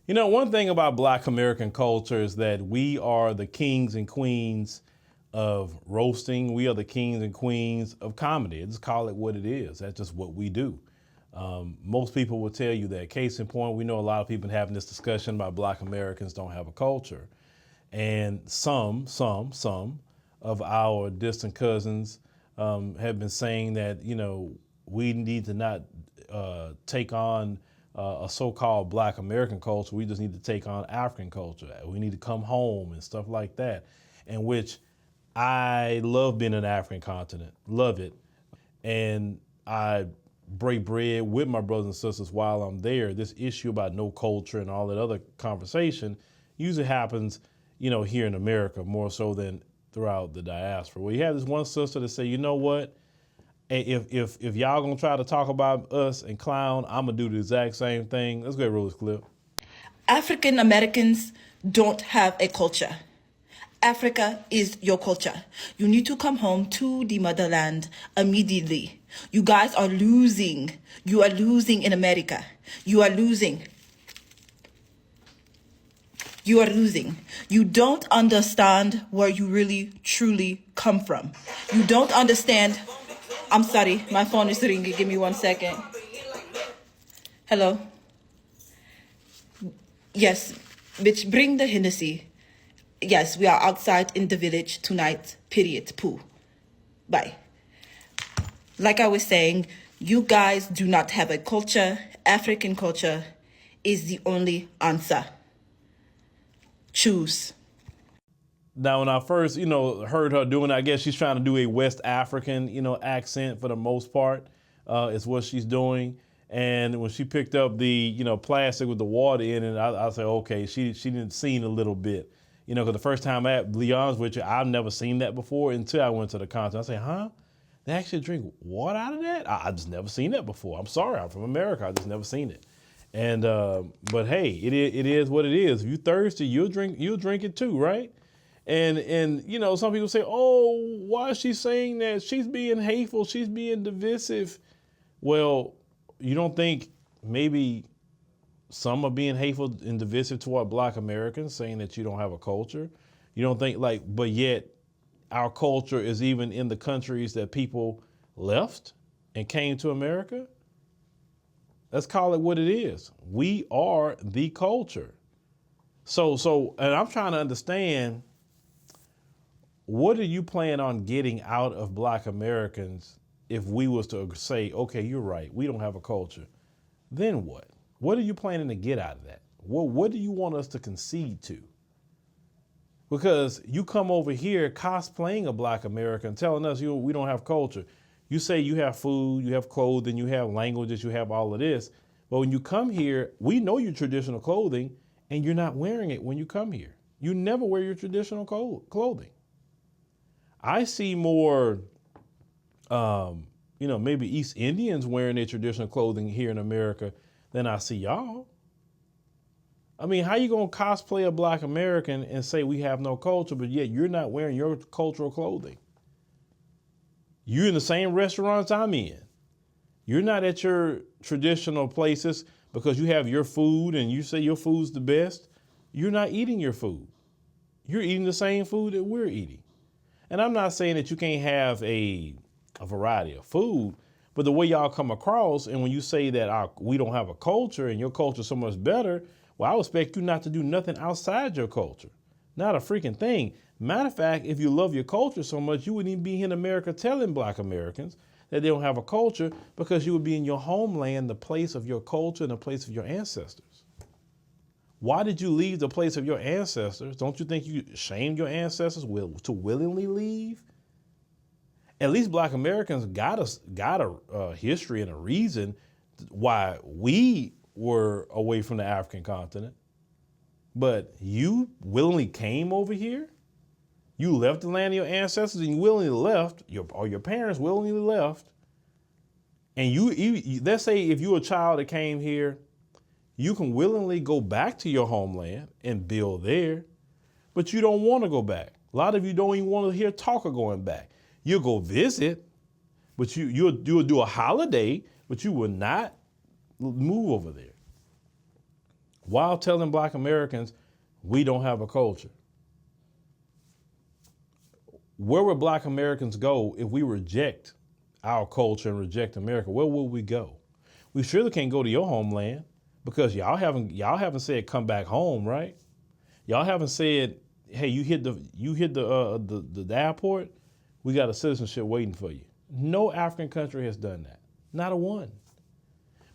You know, one thing about Black American culture is that we are the kings and queens of roasting. We are the kings and queens of comedy. Just call it what it is. That's just what we do. Most people will tell you that. Case in point, we know a lot of people having this discussion about Black Americans don't have a culture. And some of our distant cousins have been saying that, you know, we need to not take on a so-called Black American culture. We just need to take on African culture. We need to come home and stuff like that. In which I love being in the African continent, love it. And I break bread with my brothers and sisters while I'm there. This issue about no culture and all that other conversation usually happens, you know, here in America more so than throughout the diaspora. Where you have this one sister that say, you know what? If y'all gonna try to talk about us and clown, I'm gonna do the exact same thing. Let's go ahead and roll this clip. African Americans don't have a culture. Africa is your culture. You need to come home to the motherland immediately. You guys are losing. You are losing in America. You are losing. You are losing. You don't understand where you really, truly come from. You don't understand. I'm sorry, my phone is ringing. Give me 1 second. Hello? Yes, bitch, bring the Hennessy. Yes, we are outside in the village tonight, period, poo. Bye. Like I was saying, you guys do not have a culture. African culture is the only answer. Choose. Now, when I first, you know, heard her doing it, I guess she's trying to do a West African, you know, accent for the most part, is what she's doing. And when she picked up the, you know, plastic with the water in it, I said, okay, she didn't seen a little bit. You know, because the first time to be honest with you, I've never seen that before until I went to the concert. I said, huh? They actually drink water out of that? I just never seen that before. I'm sorry, I'm from America. I just never seen it. And but hey, it is what it is. If you thirsty, you'll drink it too, right? And you know, some people say, oh, why is she saying that? She's being hateful, she's being divisive. Well, you don't think maybe some are being hateful and divisive toward Black Americans, saying that you don't have a culture? You don't think but yet our culture is even in the countries that people left and came to America? Let's call it what it is. We are the culture. So, and I'm trying to understand, what are you planning on getting out of Black Americans if we was to say, okay, you're right, we don't have a culture? Then what? What are you planning to get out of that? What do you want us to concede to? Because you come over here cosplaying a Black American, telling us we don't have culture. You say you have food, you have clothing, you have languages, you have all of this. But when you come here, we know your traditional clothing and you're not wearing it when you come here. You never wear your traditional clothing. I see more, you know, maybe East Indians wearing their traditional clothing here in America than I see y'all. I mean, how you gonna cosplay a Black American and say we have no culture, but yet you're not wearing your cultural clothing? You're in the same restaurants I'm in. You're not at your traditional places because you have your food and you say your food's the best. You're not eating your food. You're eating the same food that we're eating. And I'm not saying that you can't have a variety of food, but the way y'all come across, and when you say that we don't have a culture and your culture is so much better, well, I would expect you not to do nothing outside your culture. Not a freaking thing. Matter of fact, if you love your culture so much, you wouldn't even be here in America telling Black Americans that they don't have a culture, because you would be in your homeland, the place of your culture and the place of your ancestors. Why did you leave the place of your ancestors? Don't you think you shamed your ancestors to willingly leave? At least Black Americans got a history and a reason why we were away from the African continent. But you willingly came over here? You left the land of your ancestors and you willingly left, your parents willingly left. And you let's say if you're a child that came here, you can willingly go back to your homeland and build there, but you don't want to go back. A lot of you don't even want to hear talk of going back. You'll go visit, but you'll do a holiday, but you will not move over there. while telling Black Americans we don't have a culture. Where would Black Americans go if we reject our culture and reject America? Where will we go? We surely can't go to your homeland because y'all haven't said come back home, right? Y'all haven't said, hey, you hit the airport, we got a citizenship waiting for you. No African country has done that. Not a one.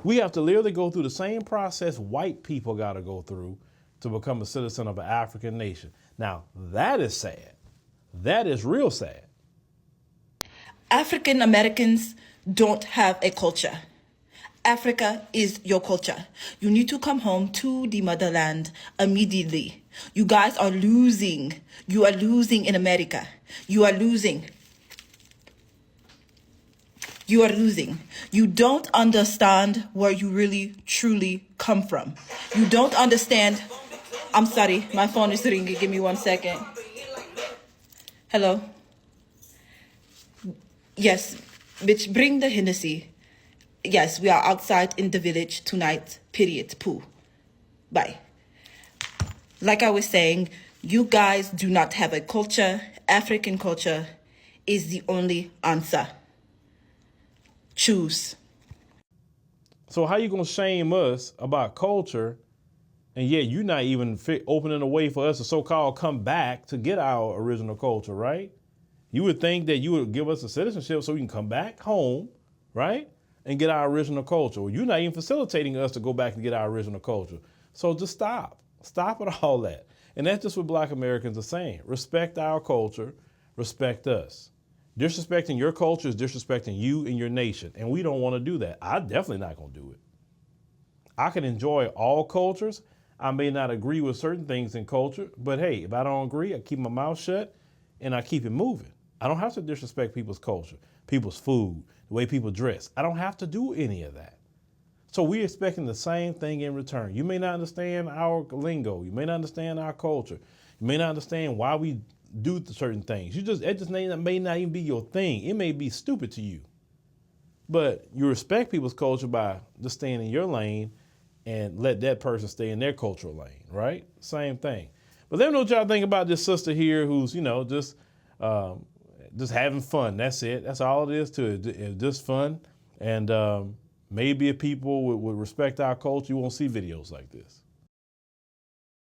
We have to literally go through the same process white people got to go through to become a citizen of an African nation. Now, that is sad. That is real sad. African Americans don't have a culture. Africa is your culture. You need to come home to the motherland immediately. You guys are losing. You are losing in America. You are losing. You are losing. You don't understand where you really, truly come from. You don't understand. I'm sorry, my phone is ringing. Give me 1 second. Hello? Yes, bitch, bring the Hennessy. Yes, we are outside in the village tonight, period, poo. Bye. Like I was saying, you guys do not have a culture. African culture is the only answer. Choose. So how you gonna shame us about culture, and yet you're not even opening a way for us to so-called come back to get our original culture, right? You would think that you would give us a citizenship so we can come back home, right, and get our original culture. Well, you're not even facilitating us to go back and get our original culture. So just stop. Stop with all that. And that's just what Black Americans are saying. Respect our culture. Respect us. Disrespecting your culture is disrespecting you and your nation. And we don't want to do that. I'm definitely not going to do it. I can enjoy all cultures. I may not agree with certain things in culture, but hey, if I don't agree, I keep my mouth shut and I keep it moving. I don't have to disrespect people's culture, people's food, the way people dress. I don't have to do any of that. So we're expecting the same thing in return. You may not understand our lingo. You may not understand our culture. You may not understand why we do certain things. It may not even be your thing. It may be stupid to you. But you respect people's culture by just staying in your lane and let that person stay in their cultural lane, right? Same thing. But let me know what y'all think about this sister here who's, just having fun. That's it. That's all it is to it. It's just fun. And maybe if people would respect our culture, you won't see videos like this.